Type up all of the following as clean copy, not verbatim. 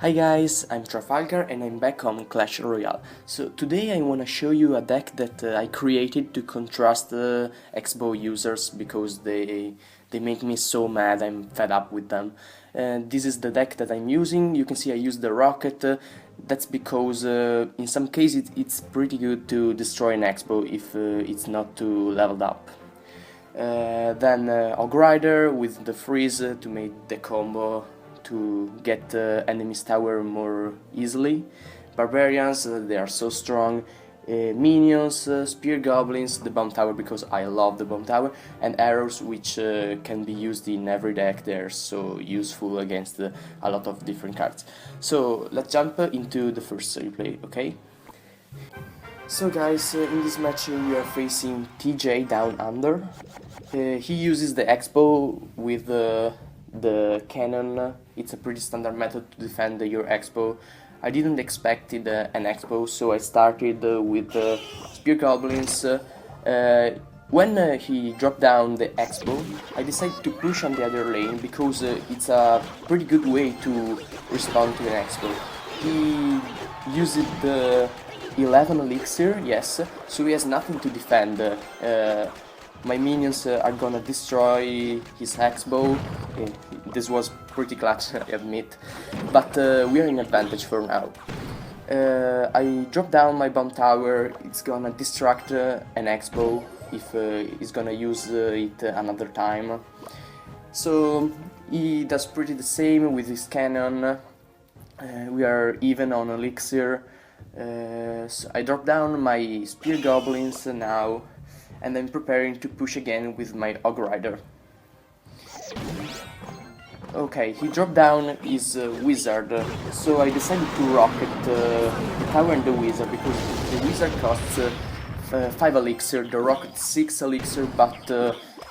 Hi guys, I'm Trafalgar and I'm back on Clash Royale. So today I want to show you a deck that I created to contrast Expo users because they make me so mad. I'm fed up with them. This is the deck that I'm using. You can see I use the rocket. That's because in some cases it's pretty good to destroy an Expo if it's not too leveled up. Then Ogre Rider with the freeze to make the combo to get enemy's tower more easily. Barbarians, they are so strong. Minions, spear goblins, the bomb tower because I love the bomb tower, and arrows which can be used in every deck. They're so useful against a lot of different cards. So let's jump into the first replay, okay? So guys, in this match we are facing TJ Down Under. He uses the Expo with the cannon. It's a pretty standard method to defend your Expo. I didn't expect an Expo, so I started with Spear Goblins. When he dropped down the Expo, I decided to push on the other lane because it's a pretty good way to respond to an Expo. He used the 11 elixir, yes, so he has nothing to defend. My minions are gonna destroy his Hexbow. This was pretty clutch, I admit, but we are in advantage for now. I drop down my bomb tower. It's gonna distract an Hexbow if he's gonna use it another time. So he does pretty the same with his cannon. We are even on elixir. So I drop down my spear goblins now, and I'm preparing to push again with my Ogre Rider. Okay, he dropped down his wizard, so I decided to rocket the tower and the wizard because the wizard costs 5 elixir, the rocket 6 elixir, but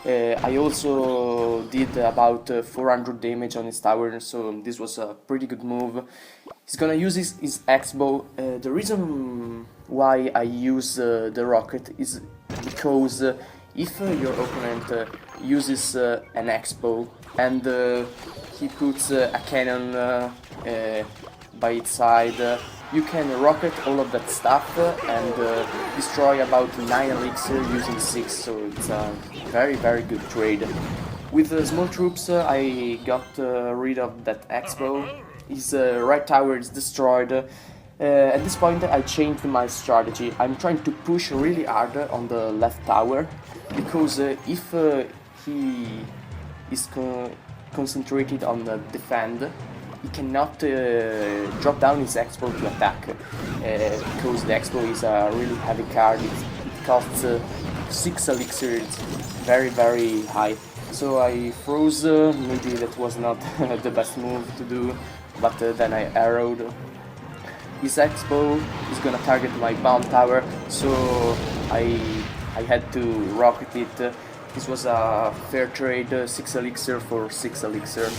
I also did about 400 damage on his tower, so this was a pretty good move. He's gonna use his X-bow. The reason why I use the rocket is because if your opponent uses an X-bow and he puts a cannon by its side, you can rocket all of that stuff and destroy about 9 elixir using 6, so it's a very good trade. With small troops I got rid of that Expo. His right tower is destroyed. At this point I changed my strategy. I'm trying to push really hard on the left tower because if he is concentrated on the defend, he cannot drop down his Expo to attack because the Expo is a really heavy card. It costs 6 elixir, it's very high. So I froze. Maybe that was not the best move to do, but then I arrowed. His Expo is gonna target my bomb tower, so I had to rocket it. This was a fair trade, 6 elixir for 6 elixir.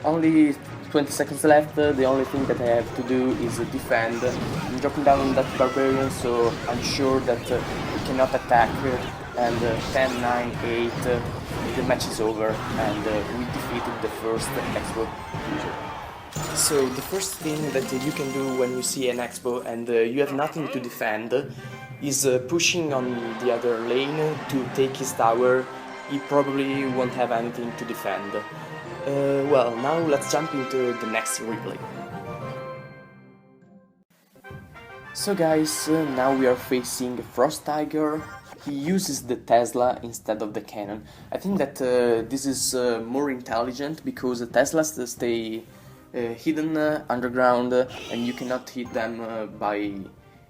Only 20 seconds left. The only thing that I have to do is defend. I'm dropping down that barbarian, so I'm sure that he cannot attack. And 10, 9, 8, the match is over, and we defeated the first Expo user. So the first thing that you can do when you see an Expo and you have nothing to defend is pushing on the other lane to take his tower. He probably won't have anything to defend. Well, now let's jump into the next replay. So guys, now we are facing Frost Tiger. He uses the Tesla instead of the cannon. I think that this is more intelligent because the Teslas stay hidden underground and you cannot hit them by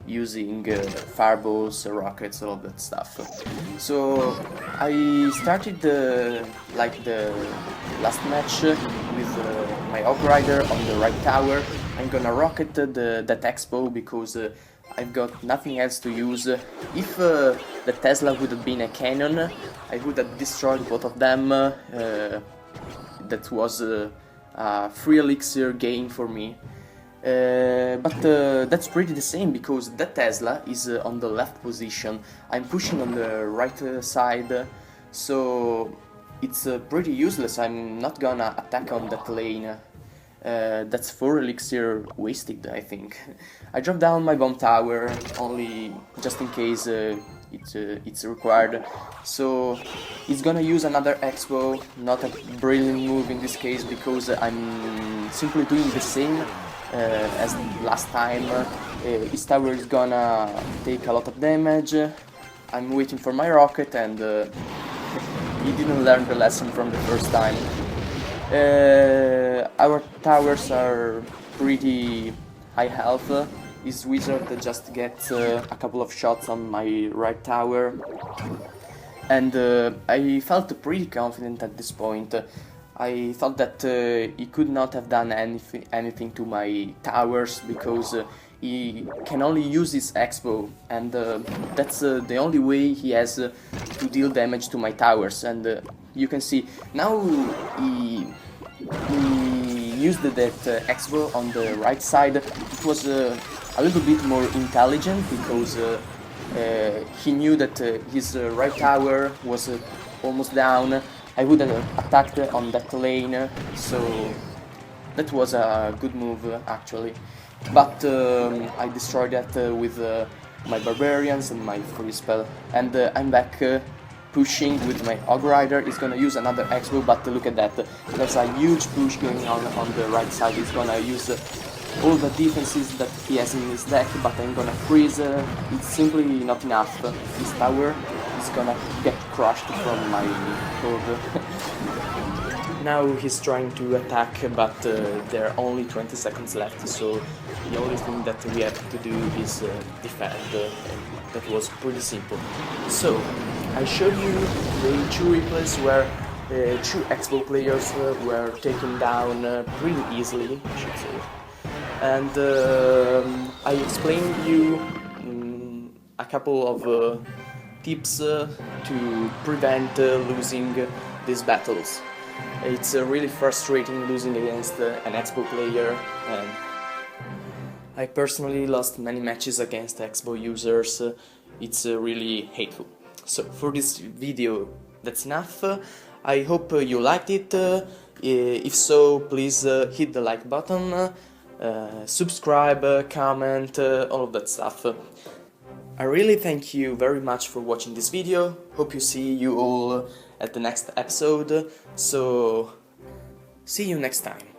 using fireballs, rockets, all of that stuff. So I started like the last match with my Ogre Rider on the right tower. I'm gonna rocket that Expo because I've got nothing else to use. If the Tesla would have been a cannon, I would have destroyed both of them. That was a free elixir gain for me. But that's pretty the same because that Tesla is on the left position. I'm pushing on the right side, so it's pretty useless. I'm not gonna attack on that lane. That's 4 elixir wasted, I think. I dropped down my bomb tower, only just in case it's required. So he's gonna use another expo, not a brilliant move in this case, because I'm simply doing the same as last time. His tower is gonna take a lot of damage. I'm waiting for my rocket, and he didn't learn the lesson from the first time. Our towers are pretty high health. His wizard just gets a couple of shots on my right tower, and I felt pretty confident at this point. I thought that he could not have done anything to my towers, because he can only use his expo, and that's the only way he has to deal damage to my towers. And you can see now he used that expo on the right side. It was a little bit more intelligent, because he knew that his right tower was almost down. I would have attacked on that lane, so that was a good move actually. But I destroyed that with my barbarians and my free spell, and I'm back pushing with my Ogre Rider. He's gonna use another expo, but look at that, there's a huge push going on the right side. He's gonna use all the defenses that he has in his deck, but I'm gonna freeze. It's simply not enough. His tower is gonna get crushed from my code. Now he's trying to attack, but there are only 20 seconds left, so the only thing that we have to do is defend. That was pretty simple. So I showed you the 2 replays where 2 Expo players were taken down pretty easily, I should say. And I explained you a couple of tips to prevent losing these battles. It's really frustrating losing against an Expo player, and I personally lost many matches against Expo users. It's really hateful. So for this video, that's enough. I hope you liked it. If so, please hit the like button, subscribe, comment, all of that stuff. I really thank you very much for watching this video. Hope you see you all at the next episode. So see you next time.